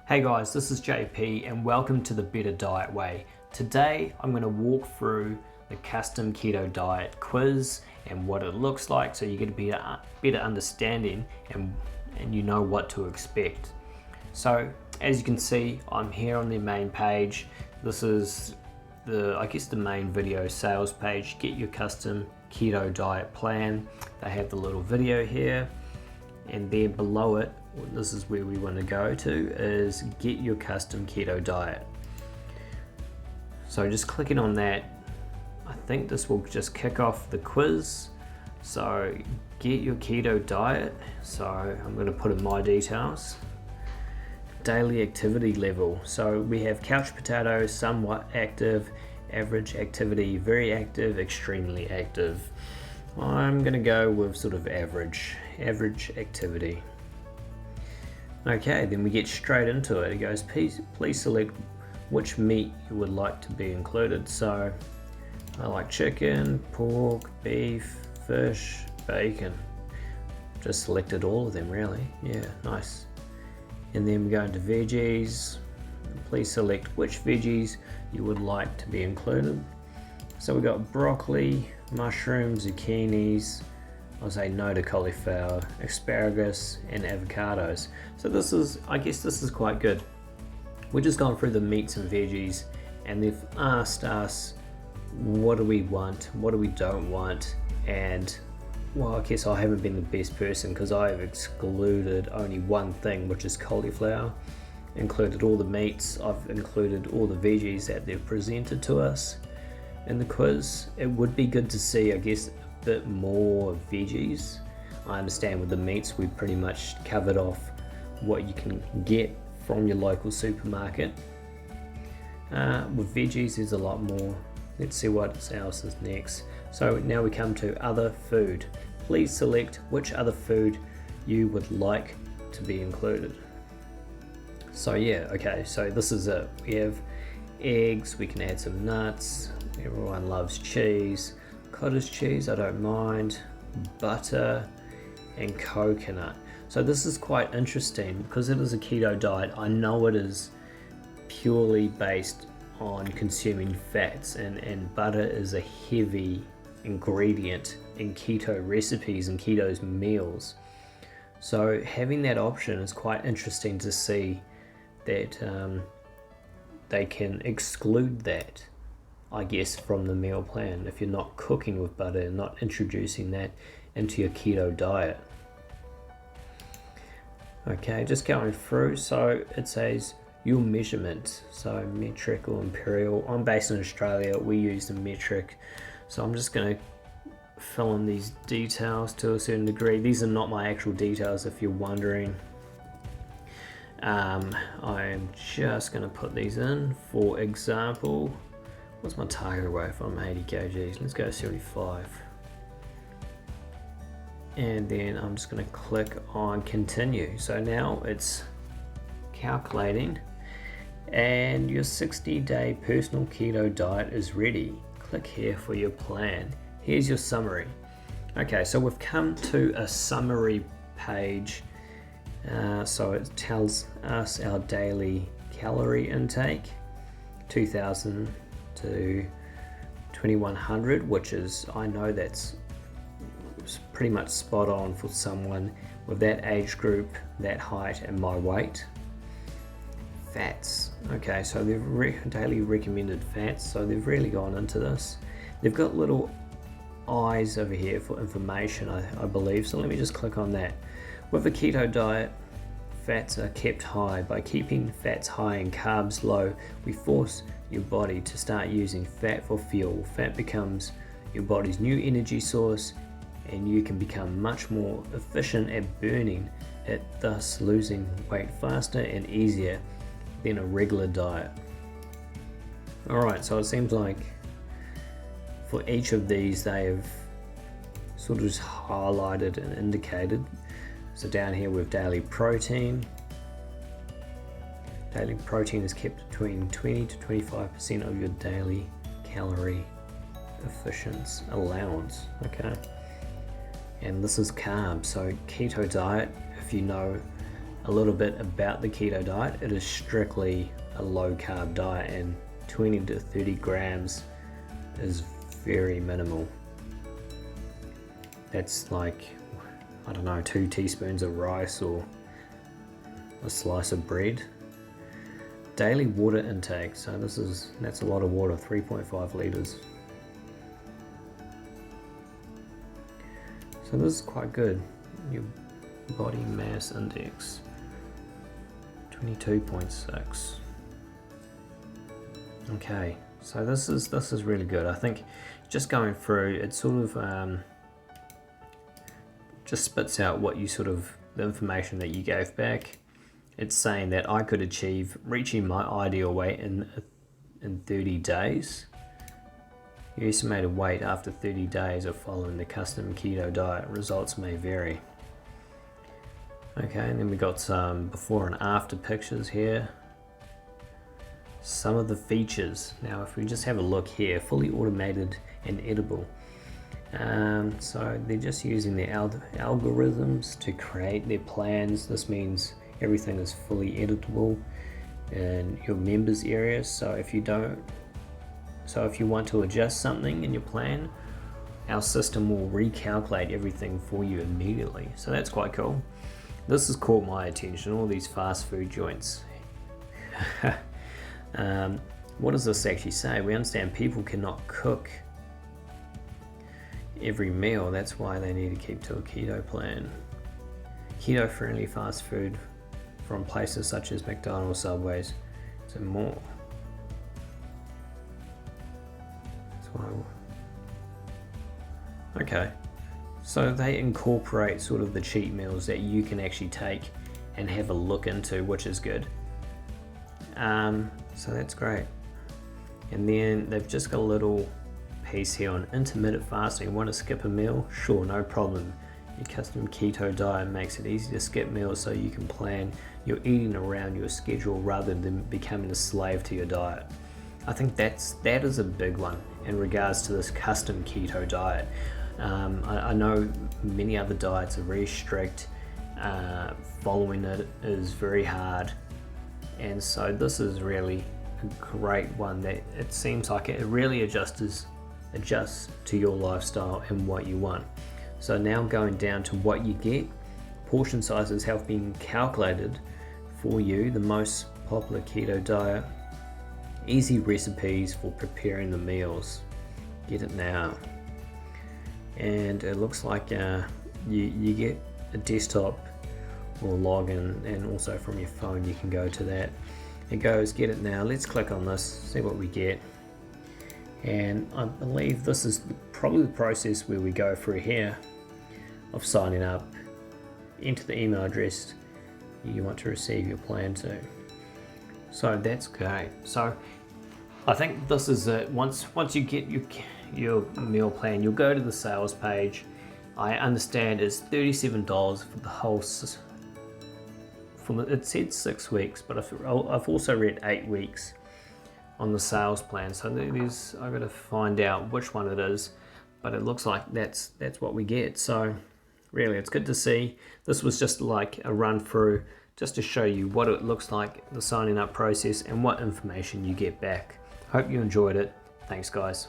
Hey guys, this is JP and welcome to the Better Diet Way. Today I'm going to walk through the Custom Keto Diet quiz and what it looks like so you get a better understanding and you know what to expect. So as you can see, I'm here on the main page. This is the main video sales page. Get your custom keto diet plan. They have the little video here, and there below it, this is where we want to go to, is get your custom keto diet. So just clicking on that, I think this will just kick off the quiz. So get your keto diet. So I'm going to put in my details. Daily activity level. So we have couch potato, somewhat active, average activity, very active, extremely active. I'm going to go with sort of average activity. Okay, then we get straight into it. It goes, please select which meat you would like to be included. So I like chicken, pork, beef, fish, bacon. Just selected all of them really. Yeah, nice. And then we go into veggies. Please select which veggies you would like to be included. So we got broccoli, mushrooms, zucchinis. I'll say no to cauliflower, asparagus, and avocados. So I guess this is quite good. We're just going through the meats and veggies, and they've asked us what do we want, what do we don't want, and well, I guess I haven't been the best person because I have excluded only one thing, which is cauliflower. Included all the meats, I've included all the veggies that they've presented to us in the quiz. It would be good to see, I guess, a bit more veggies. I understand with the meats we've pretty much covered off what you can get from your local supermarket. With veggies there's a lot more. Let's see what else is next. So now we come to other food. Please select which other food you would like to be included. So yeah, okay, so this is it. We have eggs, we can add some nuts, everyone loves cheese, cottage cheese, I don't mind, butter, and coconut. So this is quite interesting because it is a keto diet. I know it is purely based on consuming fats, and butter is a heavy ingredient in keto recipes and keto meals. So having that option is quite interesting to see that they can exclude that, I guess, from the meal plan if you're not cooking with butter and not introducing that into your keto diet. Okay, just going through, so it says your measurement, so metric or imperial. I'm based in Australia, we use the metric, so I'm just going to fill in these details to a certain degree. These are not my actual details if you're wondering. I'm just going to put these in. For example, what's my target weight if I'm 80 kgs? Let's go 75. And then I'm just going to click on continue. So now it's calculating, and your 60-day personal keto diet is ready. Click here for your plan. Here's your summary. Okay, so we've come to a summary page. So it tells us our daily calorie intake, 2000 to 2100, which is, I know that's pretty much spot on for someone with that age group, that height, and my weight. Fats, okay, so they've daily recommended fats, so they've really gone into this. They've got little eyes over here for information, I believe, so let me just click on that. With a keto diet, fats are kept high. By keeping fats high and carbs low, we force your body to start using fat for fuel. Fat becomes your body's new energy source, and you can become much more efficient at burning it, thus losing weight faster and easier than a regular diet. Alright, so it seems like for each of these they have sort of just highlighted and indicated. So down here with daily protein. Daily protein is kept between 20 to 25% of your daily calorie efficiency allowance. Okay. And this is carbs. So keto diet, if you know a little bit about the keto diet. It is strictly a low carb diet, and 20 to 30 grams is very minimal. That's like, I don't know, 2 teaspoons of rice or a slice of bread. Daily water intake, so that's a lot of water, 3.5 liters. So this is quite good. Your body mass index, 22.6. Okay, so this is really good. I think just going through, it sort of just spits out what you the information that you gave back. It's saying that I could achieve reaching my ideal weight in 30 days. Your estimated weight after 30 days of following the custom keto diet. Results may vary. Okay, and then we got some before and after pictures here. Some of the features. Now if we just have a look here, fully automated and edible. So they're just using their algorithms to create their plans. This means everything is fully editable in your members area. So if you want to adjust something in your plan, our system will recalculate everything for you immediately. So that's quite cool. This has caught my attention, all these fast food joints. What does this actually say? We understand people cannot cook every meal. That's why they need to keep to a keto plan. Keto-friendly fast food from places such as McDonald's, Subways, and more. Okay, so they incorporate sort of the cheat meals that you can actually take and have a look into, which is good. So that's great. And then they've just got a little piece here on intermittent fasting. Want to skip a meal? Sure, no problem. Your custom keto diet makes it easy to skip meals so you can plan your eating around your schedule rather than becoming a slave to your diet. I think that is a big one in regards to this custom keto diet. I know many other diets are very strict. Following it is very hard, and so this is really a great one that it seems like it really adjusts to your lifestyle and what you want. So now going down to what you get, portion sizes have been calculated for you, the most popular keto diet, easy recipes for preparing the meals. Get it now. And it looks like you get a desktop or login, and also from your phone you can go to that. It goes, get it now. Let's click on this, see what we get. And I believe this is probably the process where we go through here of signing up, enter the email address you want to receive your plan to. So that's great. So I think this is it. Once you get your meal plan, you'll go to the sales page. I understand it's $37 for the whole. It said 6 weeks, but I've also read 8 weeks on the sales plan. So I've got to find out which one it is, but it looks like that's what we get. So really, it's good to see. This was just like a run through, just to show you what it looks like, the signing up process, and what information you get back. Hope you enjoyed it. Thanks, guys.